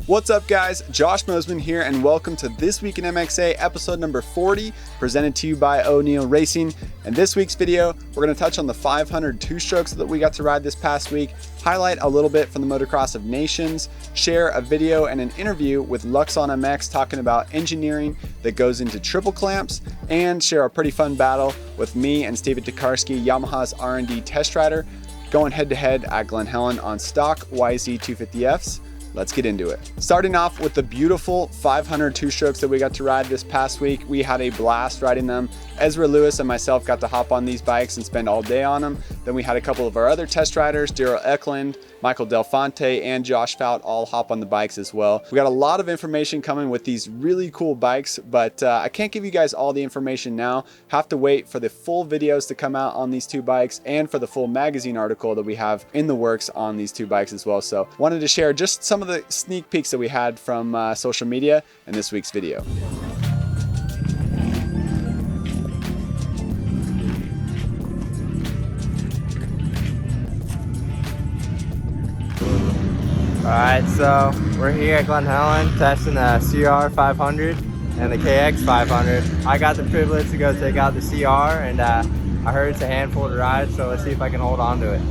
What's up guys, Josh Mosiman here and welcome to This Week in MXA episode number 40 presented to you by O'Neill Racing. In this week's video, we're going to touch on the 500 two-strokes that we got to ride this past week, highlight a little bit from the Motocross of Nations, share a video and an interview with Luxon MX talking about engineering that goes into triple clamps, and share a pretty fun battle with me and Steven Tokarski, Yamaha's R&D test rider, going head-to-head at Glen Helen on stock YZ250Fs. Let's get into it. Starting off with the beautiful 500 two-strokes that we got to ride this past week. We had a blast riding them. Ezra Lewis and myself got to hop on these bikes and spend all day on them. Then we had a couple of our other test riders, Daryl Eklund, Michael Del Fonte, and Josh Fout all hop on the bikes as well. We got a lot of information coming with these really cool bikes, but I can't give you guys all the information now. Have to wait for the full videos to come out on these two bikes and for the full magazine article that we have in the works on these two bikes as well. So wanted to share just some of the sneak peeks that we had from social media in this week's video. Alright, so we're here at Glen Helen testing the CR 500 and the KX 500. I got the privilege to go take out the CR, and I heard it's a handful to ride, so let's see if I can hold on to it.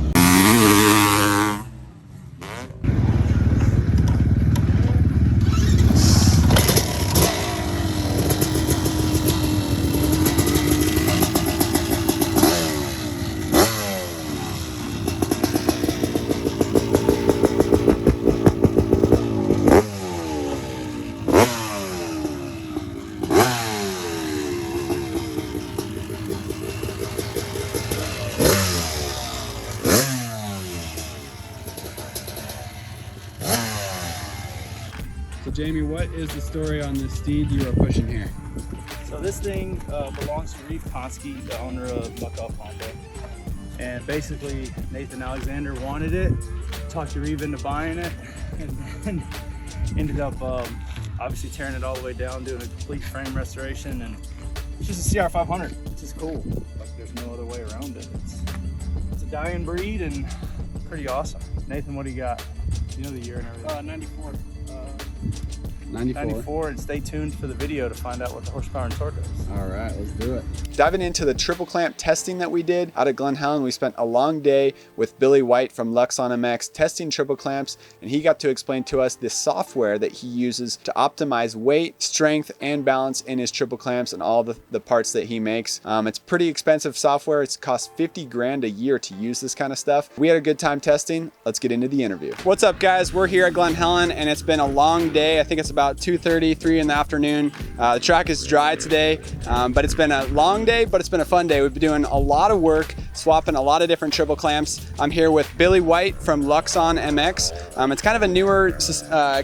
So Jamie, what is the story on this steed you are pushing here? So this thing belongs to Tokarski, the owner of Motocross of Nations. And basically Nathan Alexander wanted it, talked to Reeve into buying it, and then ended up obviously tearing it all the way down, doing a complete frame restoration. And it's just a CR 500, it's just cool. Like there's no other way around it. It's a dying breed and pretty awesome. Nathan, what do you got? You know the year and everything. 94. 94, and stay tuned for the video to find out what the horsepower and torque is. All right, let's do it. Diving into the triple clamp testing that we did out at Glen Helen, we spent a long day with Billy Wight from Luxon MX testing triple clamps, and he got to explain to us the software that he uses to optimize weight, strength, and balance in his triple clamps and all the parts that he makes. It's pretty expensive software. It's cost 50 grand a year to use this kind of stuff. We had a good time testing. Let's get into the interview. What's up guys? We're here at Glen Helen and it's been a long day. I think it's about 2:30, 3 in the afternoon. The track is dry today, but it's been a long day, but it's been a fun day. We've been doing a lot of work, swapping a lot of different triple clamps. I'm here with Billy Wight from Luxon MX. It's kind of a newer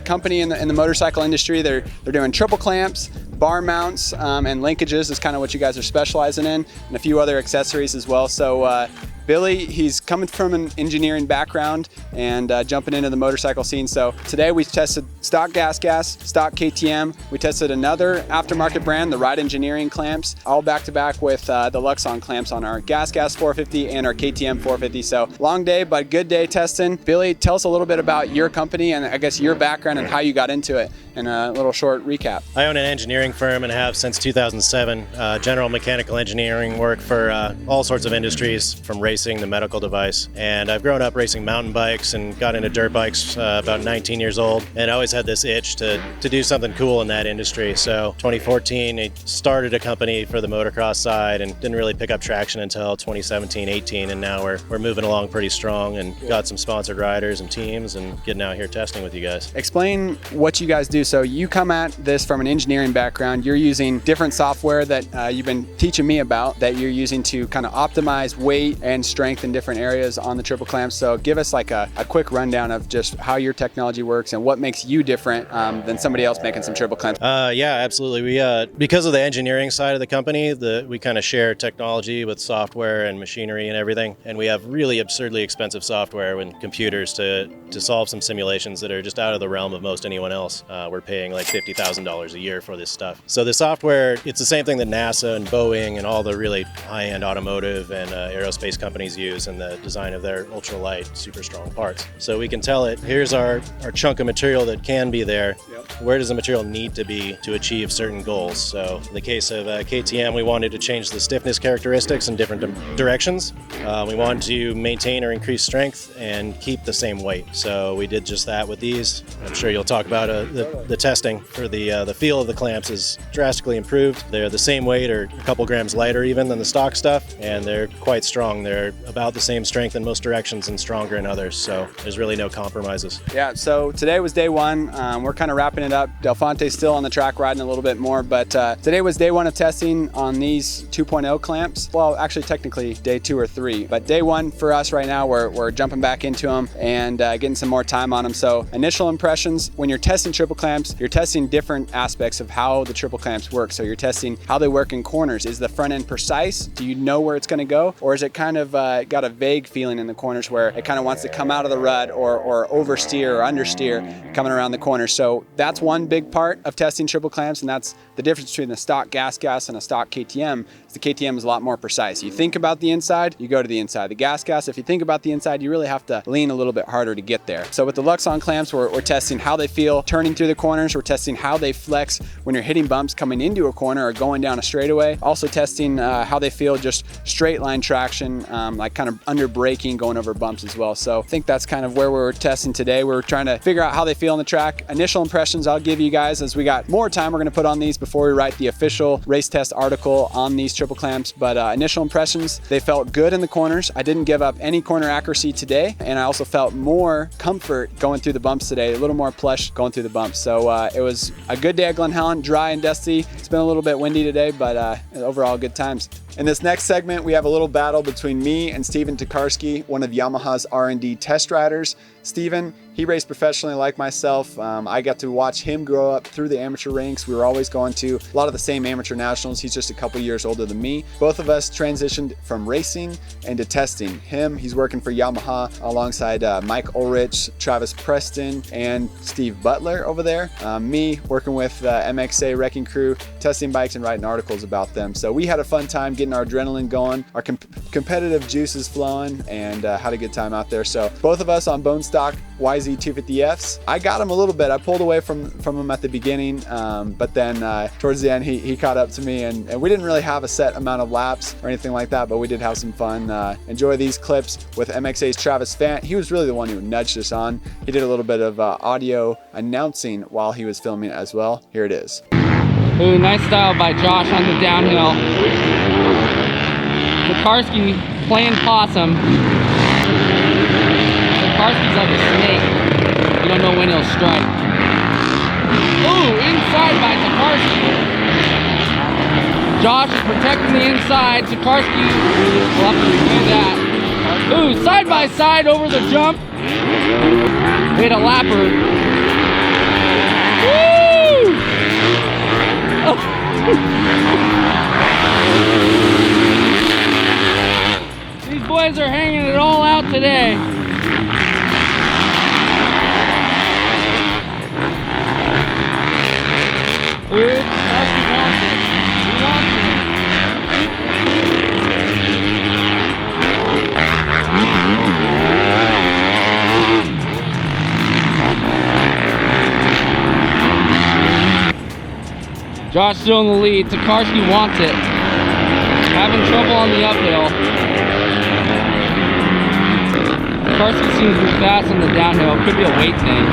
company in the motorcycle industry. They're doing triple clamps, bar mounts, and linkages is kind of what you guys are specializing in, and a few other accessories as well. So Billy, he's coming from an engineering background and jumping into the motorcycle scene. So today we tested stock gas, stock KTM. We tested another aftermarket brand, the Ride Engineering clamps, all back to back with the Luxon clamps on our gas 450 and our KTM 450. So long day, but good day testing. Billy, tell us a little bit about your company and I guess your background and how you got into it in a little short recap. I own an engineering firm and have since 2007. General mechanical engineering work for all sorts of industries, from racing to medical device. And I've grown up racing mountain bikes and got into dirt bikes about 19 years old, and I always had this itch to do something cool in that industry. So 2014, I started a company for the motocross side and didn't really pick up traction until 2017, 18, and now we're moving along pretty strong and got some sponsored riders and teams and getting out here testing with you guys. Explain what you guys do. So you come at this from an engineering background. You're using different software that you've been teaching me about that you're using to kind of optimize weight and strength in different areas on the triple clamps. So give us like a quick rundown of just how your technology works and what makes you different than somebody else making some triple clamps. Yeah, absolutely. We because of the engineering side of the company, we kind of share technology with software and machinery and everything, and we have really absurdly expensive software and computers to solve some simulations that are just out of the realm of most anyone else. We're paying like $50,000 a year for this stuff. So the software, it's the same thing that NASA and Boeing and all the really high-end automotive and aerospace companies companies use in the design of their ultralight, super strong parts. So we can tell it, here's our chunk of material that can be there. Where does the material need to be to achieve certain goals? So in the case of KTM, we wanted to change the stiffness characteristics in different directions. We wanted to maintain or increase strength and keep the same weight. So we did just that with these. I'm sure you'll talk about the testing for the feel of the clamps is drastically improved. They're the same weight or a couple grams lighter even than the stock stuff, and they're quite strong. They're about the same strength in most directions and stronger in others, so there's really no compromises. Yeah, so today was day one. We're kind of wrapping it up. Delfonte's still on the track riding a little bit more, but today was day one of testing on these 2.0 clamps. Well, actually technically day 2 or 3, but day one for us right now, we're jumping back into them and getting some more time on them. So initial impressions, when you're testing triple clamps, you're testing different aspects of how the triple clamps work. So you're testing how they work in corners. Is the front end precise? Do you know where it's going to go? Or is it kind of got a vague feeling in the corners where it kind of wants to come out of the rut or oversteer or understeer coming around the corner? So that's one big part of testing triple clamps, and that's the difference between the stock gas and a stock KTM. The KTM is a lot more precise. You think about the inside, you go to the inside. The gas, if you think about the inside, you really have to lean a little bit harder to get there. So with the Luxon clamps, we're testing how they feel turning through the corners. We're testing how they flex when you're hitting bumps coming into a corner or going down a straightaway. Also testing how they feel just straight line traction, like kind of under braking, going over bumps as well. So I think that's kind of where we're testing today. We're trying to figure out how they feel on the track. Initial impressions I'll give you guys as we got more time. We're going to put on these before we write the official race test article on these triple clamps. But initial impressions, they felt good in the corners. I didn't give up any corner accuracy today, and I also felt more comfort going through the bumps today, a little more plush going through the bumps. So it was a good day at Glen Helen, dry and dusty. It's been a little bit windy today, but overall good times. In this next segment, we have a little battle between me and Steven Tokarski, one of Yamaha's R&D test riders. Steven, he raced professionally like myself. I got to watch him grow up through the amateur ranks. We were always going to a lot of the same amateur nationals. He's just a couple years older than me. Both of us transitioned from racing into testing. He's working for Yamaha alongside Mike Ulrich, Travis Preston, and Steve Butler over there. Me working with MXA wrecking crew, testing bikes and writing articles about them. So we had a fun time getting our adrenaline going, our competitive juices flowing, and had a good time out there. So both of us on bone stock YZ250Fs. I got him a little bit. I pulled away from him at the beginning, but then towards the end he caught up to me, and we didn't really have a set amount of laps or anything like that, but we did have some fun. Enjoy these clips with MXA's Travis Fant. He was really the one who nudged us on. He did a little bit of audio announcing while he was filming as well. Here it is. Ooh, nice style by Josh on the downhill. Tokarski playing possum. Tokarski's like a snake. You don't know when he'll strike. Ooh, inside by Tokarski. Josh is protecting the inside. Tokarski will have to review that. Ooh, side by side over the jump. We had a lapper. Woo! These boys are hanging it all out today. Ooh, Tokarski wants it. He wants it. Josh still in the lead. Tokarski wants it. Having trouble on the uphill. Tokarski seems to be fast on the downhill. Could be a weight thing.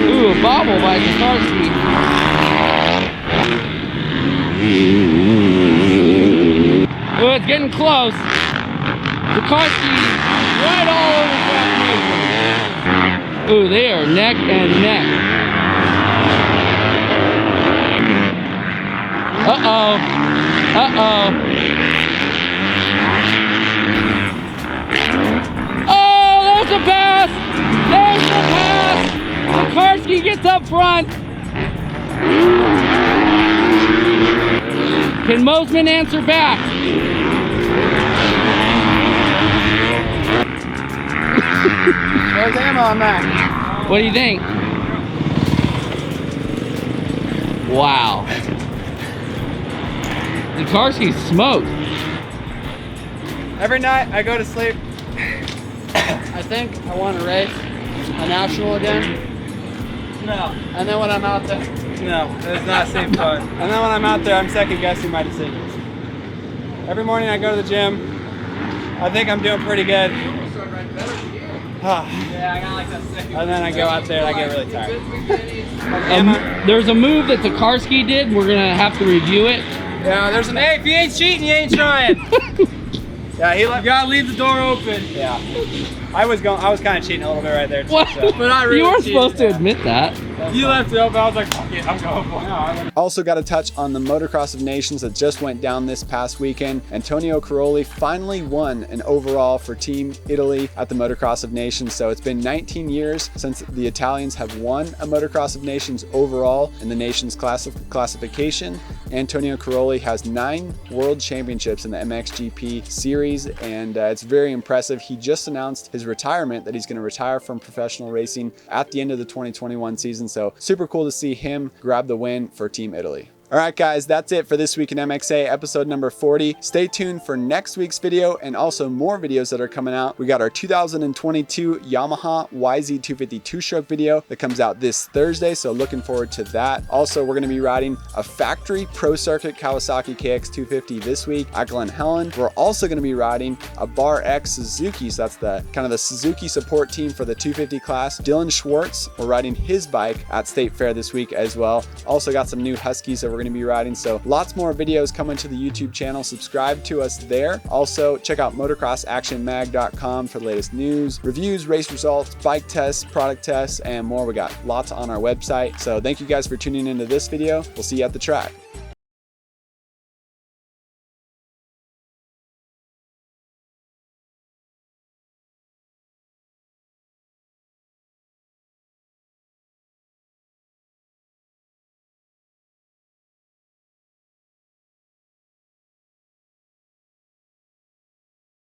Ooh, a bobble by Tokarski. Ooh, it's getting close. Tokarski right all over the Ooh, they are neck and neck. Uh-oh. Uh-oh. Oh, there's a pass! There's the pass! Tokarski gets up front. Can Mosiman answer back? There's ammo on that. What do you think? Wow. Tokarski smoked. Every night I go to sleep, I think I want to race a national again. No, And then when I'm out there, no, it's not the same fun. and then when I'm out there, I'm second guessing my decisions. Every morning I go to the gym. I think I'm doing pretty good. Yeah, I got like that second. And then I go out there and I get really tired. There's a move that Tokarski did. We're gonna have to review it. Yeah, there's an. Hey, if you ain't cheating, you ain't trying. Yeah, he You let. gotta leave the door open. Yeah, I was kind of cheating a little bit right there too. What? So. But I really You weren't cheated, supposed to yeah. admit that. You left it open. I was like, fuck it, I'm going for it. Also got to touch on the Motocross of Nations that just went down this past weekend. Antonio Caroli finally won an overall for Team Italy at the Motocross of Nations. So it's been 19 years since the Italians have won a Motocross of Nations overall in the Nations classification. Antonio Caroli has 9 world championships in the MXGP series, and it's very impressive. He just announced his retirement, that he's going to retire from professional racing at the end of the 2021 season. So super cool to see him grab the win for Team Italy. All right, guys, that's it for this week in MXA, episode number 40. Stay tuned for next week's video and also more videos that are coming out. We got our 2022 Yamaha YZ250 two-stroke video that comes out this Thursday, so looking forward to that. Also, we're going to be riding a factory pro circuit Kawasaki KX250 this week at Glen Helen. We're also going to be riding a Bar X Suzuki, so that's the kind of the Suzuki support team for the 250 class. Dylan Schwartz, we're riding his bike at State Fair this week as well. Also got some new Huskies that we're going to be riding, so lots more videos coming to the YouTube channel. Subscribe to us there. Also check out motocrossactionmag.com for the latest news, reviews, race results, bike tests, product tests, and more. We got lots on our website. So thank you guys for tuning into this video. We'll see you at the track.